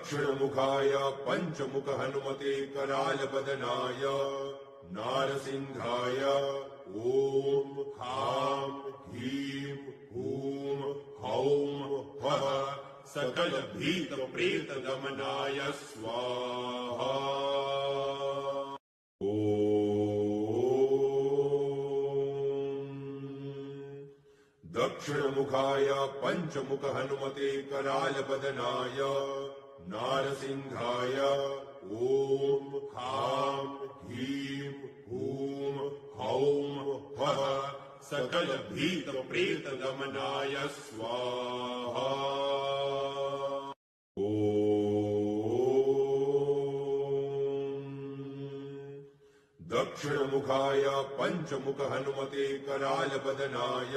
दक्षिणमुखाय पञ्चमुख हनुमते करालबदनाय नारसिंहाय ॐ ह्रां ह्रीं हूं हौं फः सकलभीतप्रेतदमनाय स्वाहा। दक्षिणमुखाय पञ्चमुख हनुमते करालबदनाय नारसिंहाय ॐ ह्रां ह्रीं हूं हौं फः सकलभीतप्रेतदमनाय स्वाहा। दक्षिणमुखाय पञ्चमुख हनुमते करालबदनाय